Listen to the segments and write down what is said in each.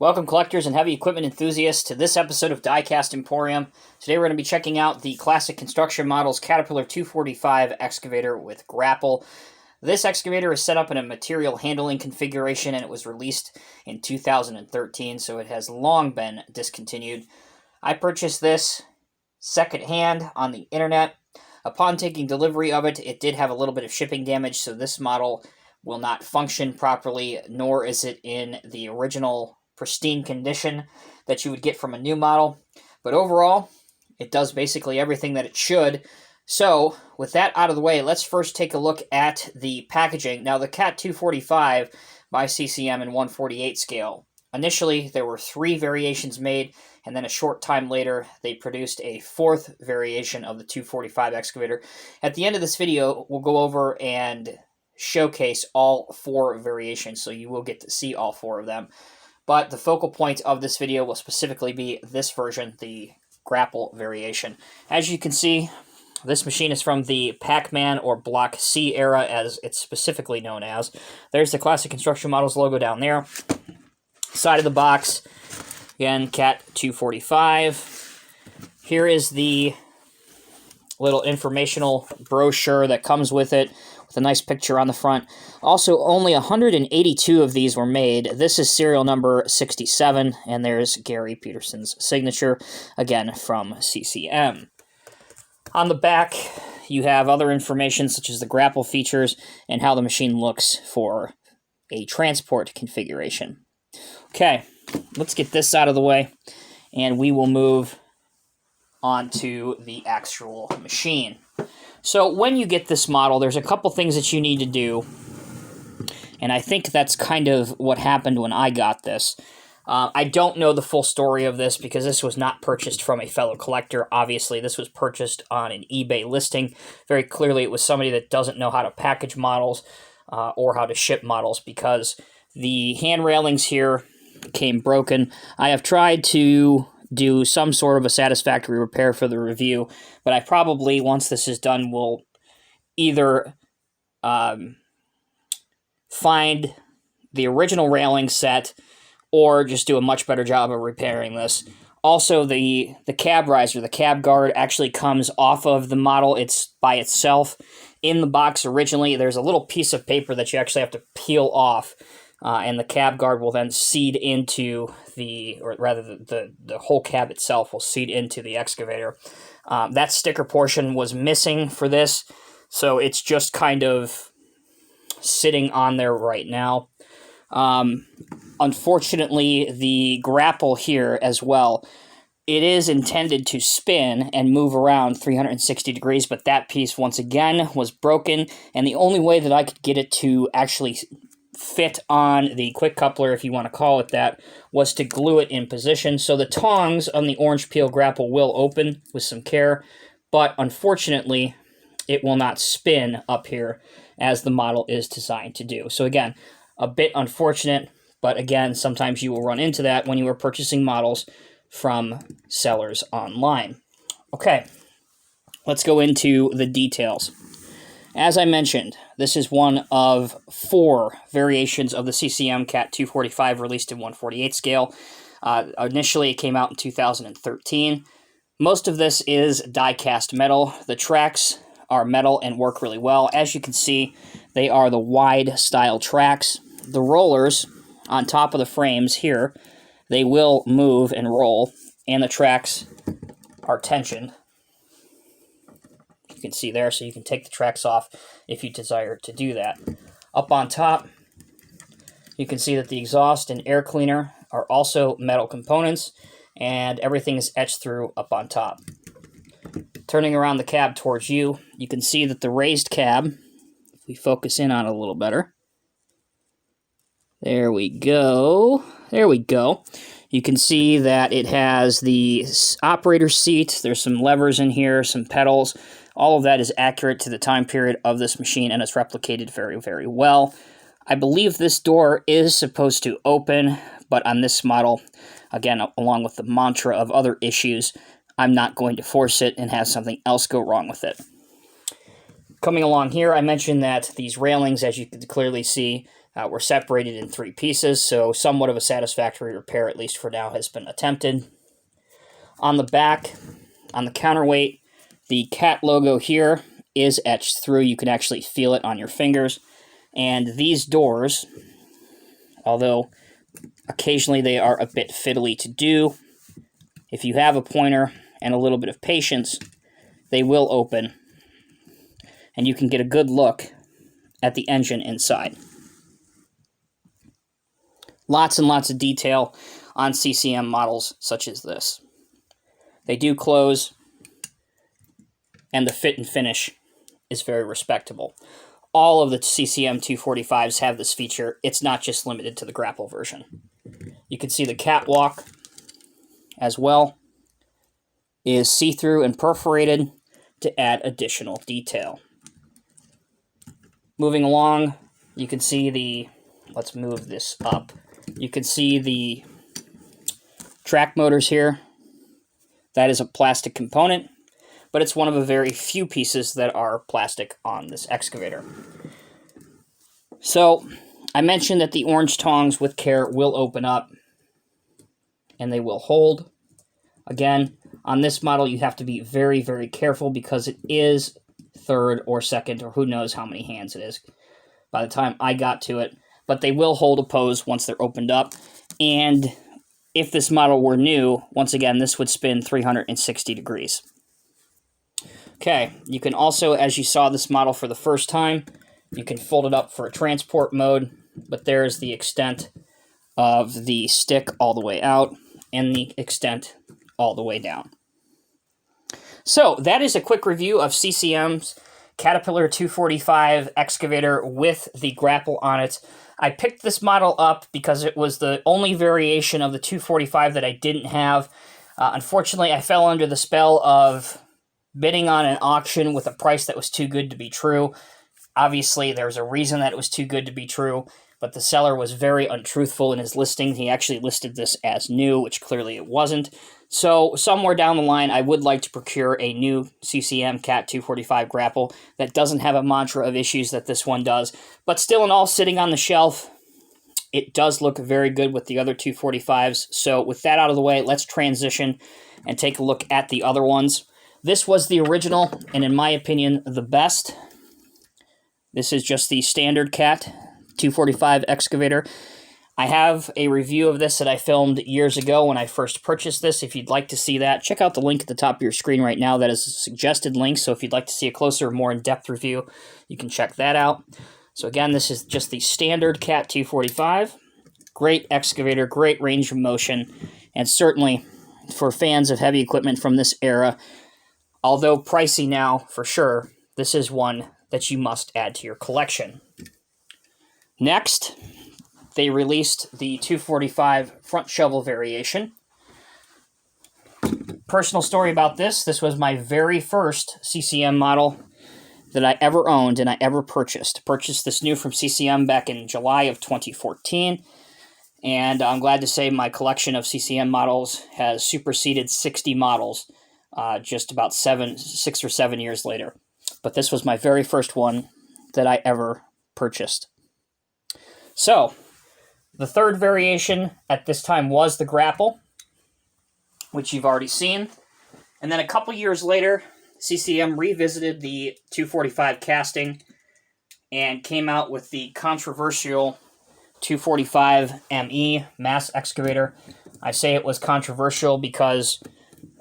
Welcome, collectors and heavy equipment enthusiasts, to this episode of Diecast Emporium. Today we're going to be checking out the classic construction models Caterpillar 245 excavator with Grapple. This excavator is set up in a material handling configuration, and it was released in 2013, so it has long been discontinued. I purchased this secondhand on the internet. Upon taking delivery of it, it did have a little bit of shipping damage, so this model will not function properly, nor is it in the original pristine condition that you would get from a new model. But overall, it does basically everything that it should. So, with that out of the way, let's first take a look at the packaging. Now, the Cat 245 by CCM in 148 scale. Initially, there were 3 variations made, and then a short time later, they produced a 4th variation of the 245 excavator. At the end of this video, we'll go over and showcase all 4 variations, so you will get to see all 4 of them. But the focal point of this video will specifically be this version, the Grapple variation. As you can see, this machine is from the Pac-Man or Block C era, as it's specifically known as. There's the Classic Construction Models logo down there. Side of the box, again, Cat 245. Here is the little informational brochure that comes with it, with a nice picture on the front. Also, only 182 of these were made. This is serial number 67, and there's Gary Peterson's signature, again, from CCM. On the back, you have other information, such as the grapple features and how the machine looks for a transport configuration. Okay, let's get this out of the way, and we will move on to the actual machine. So when you get this model, there's a couple things that you need to do, and I think that's kind of what happened when I got this. I don't know the full story of this because this was not purchased from a fellow collector. Obviously, this was purchased on an eBay listing. Very clearly, it was somebody that doesn't know how to package models or how to ship models, because the hand railings here came broken. I have tried to do some sort of a satisfactory repair for the review, but I probably, once this is done, will either find the original railing set or just do a much better job of repairing this. Also, the cab riser, the cab guard, actually comes off of the model. It's by itself. In the box originally, there's a little piece of paper that you actually have to peel off, and the cab guard will then seed into the whole cab itself will seed into the excavator. That sticker portion was missing for this, so it's just kind of sitting on there right now. Unfortunately, the grapple here as well, it is intended to spin and move around 360 degrees, but that piece, once again, was broken, and the only way that I could get it to actually fit on the quick coupler, if you want to call it that, was to glue it in position. So the tongs on the orange peel grapple will open with some care, but unfortunately, it will not spin up here as the model is designed to do. So again, a bit unfortunate, but again, sometimes you will run into that when you are purchasing models from sellers online. Okay, let's go into the details. As I mentioned, this is one of 4 variations of the CCM Cat 245 released in 148 scale. Initially, it came out in 2013. Most of this is die-cast metal. The tracks are metal and work really well. As you can see, they are the wide style tracks. The rollers on top of the frames here, they will move and roll, and the tracks are tensioned. You can see there, so you can take the tracks off if you desire to do that. Up on top, you can see that the exhaust and air cleaner are also metal components, and everything is etched through up on top. Turning around the cab towards you, you can see that the raised cab, if we focus in on it a little better, there we go. There we go. You can see that it has the operator seat. There's some levers in here, some pedals. All of that is accurate to the time period of this machine, and it's replicated very, very well. I believe this door is supposed to open, but on this model, again, along with the mantra of other issues, I'm not going to force it and have something else go wrong with it. Coming along here, I mentioned that these railings, as you can clearly see, were separated in 3 pieces, so somewhat of a satisfactory repair, at least for now, has been attempted. On the back, on the counterweight, the Cat logo here is etched through. You can actually feel it on your fingers. And these doors, although occasionally they are a bit fiddly to do, if you have a pointer and a little bit of patience, they will open, and you can get a good look at the engine inside. Lots and lots of detail on CCM models such as this. They do close, and the fit and finish is very respectable. All of the CCM 245s have this feature. It's not just limited to the Grapple version. You can see the catwalk as well is see-through and perforated to add additional detail. Moving along, you can see the, let's move this up. You can see the track motors here. That is a plastic component, but it's one of a very few pieces that are plastic on this excavator. So, I mentioned that the orange tongs with care will open up, and they will hold. Again, on this model, you have to be very, very careful because it is third or second, or who knows how many hands it is by the time I got to it. But they will hold a pose once they're opened up. And if this model were new, once again, this would spin 360 degrees. Okay, you can also, as you saw this model for the first time, you can fold it up for a transport mode, but there's the extent of the stick all the way out and the extent all the way down. So that is a quick review of CCM's Caterpillar 245 excavator with the Grapple on it. I picked this model up because it was the only variation of the 245 that I didn't have. Unfortunately, I fell under the spell of bidding on an auction with a price that was too good to be true. Obviously, there's a reason that it was too good to be true, but the seller was very untruthful in his listing. He actually listed this as new, which clearly it wasn't. So somewhere down the line, I would like to procure a new CCM Cat 245 Grapple that doesn't have a mantra of issues that this one does. But still in all, sitting on the shelf, it does look very good with the other 245s. So with that out of the way, let's transition and take a look at the other ones. This was the original, and in my opinion, the best. This is just the standard Cat 245 excavator. I have a review of this that I filmed years ago when I first purchased this. If you'd like to see that, check out the link at the top of your screen right now. That is a suggested link, so if you'd like to see a closer, more in-depth review, you can check that out. So again, this is just the standard Cat 245. Great excavator, great range of motion, and certainly for fans of heavy equipment from this era, although pricey now for sure, this is one that you must add to your collection. Next, they released the 245 front shovel variation. Personal story about this. This was my very first CCM model that I ever owned and I ever purchased. Purchased this new from CCM back in July of 2014. And I'm glad to say my collection of CCM models has superseded 60 models just about 6 or 7 years later. But this was my very first one that I ever purchased. So, the third variation at this time was the Grapple, which you've already seen. And then a couple years later, CCM revisited the 245 casting and came out with the controversial 245 ME mass excavator. I say it was controversial because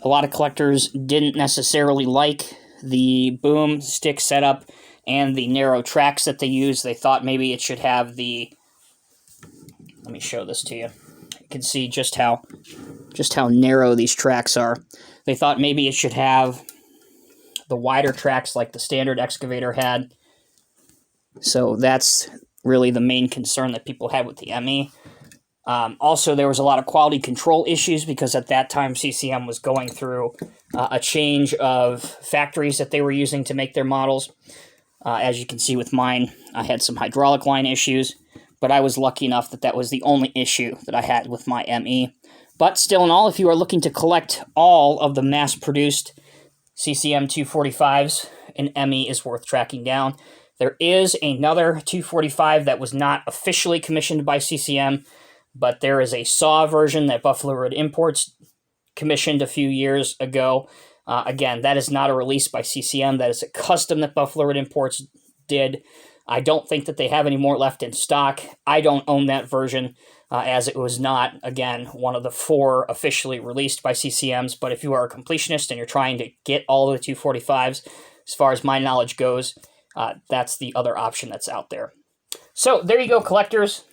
a lot of collectors didn't necessarily like the boom stick setup and the narrow tracks that they use. They thought maybe it should have the... Let me show this to you. You can see just how narrow these tracks are. They thought maybe it should have the wider tracks like the standard excavator had. So that's really the main concern that people had with the ME. Also, there was a lot of quality control issues because at that time CCM was going through a change of factories that they were using to make their models. As you can see with mine, I had some hydraulic line issues, but I was lucky enough that that was the only issue that I had with my ME. But still in all, if you are looking to collect all of the mass-produced CCM 245s, an ME is worth tracking down. There is another 245 that was not officially commissioned by CCM, but there is a saw version that Buffalo Road Imports commissioned a few years ago. Again, that is not a release by CCM. That is a custom that Buffalo Road Imports did. I don't think that they have any more left in stock. I don't own that version, as it was not, again, one of the 4 officially released by CCMs. But if you are a completionist and you're trying to get all of the 245s, as far as my knowledge goes, that's the other option that's out there. So there you go, collectors.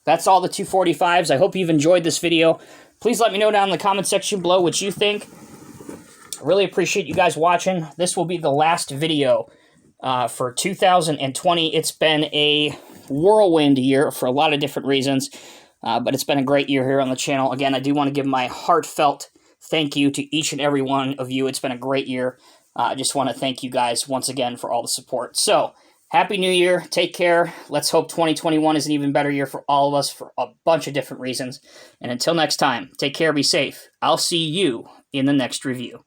That's all the 245s. I hope you've enjoyed this video. Please let me know down in the comment section below what you think. I really appreciate you guys watching. This will be the last video for 2020. It's been a whirlwind year for a lot of different reasons, but it's been a great year here on the channel. Again, I do want to give my heartfelt thank you to each and every one of you. It's been a great year. I just want to thank you guys once again for all the support. So, Happy New Year. Take care. Let's hope 2021 is an even better year for all of us for a bunch of different reasons. And until next time, take care, be safe. I'll see you in the next review.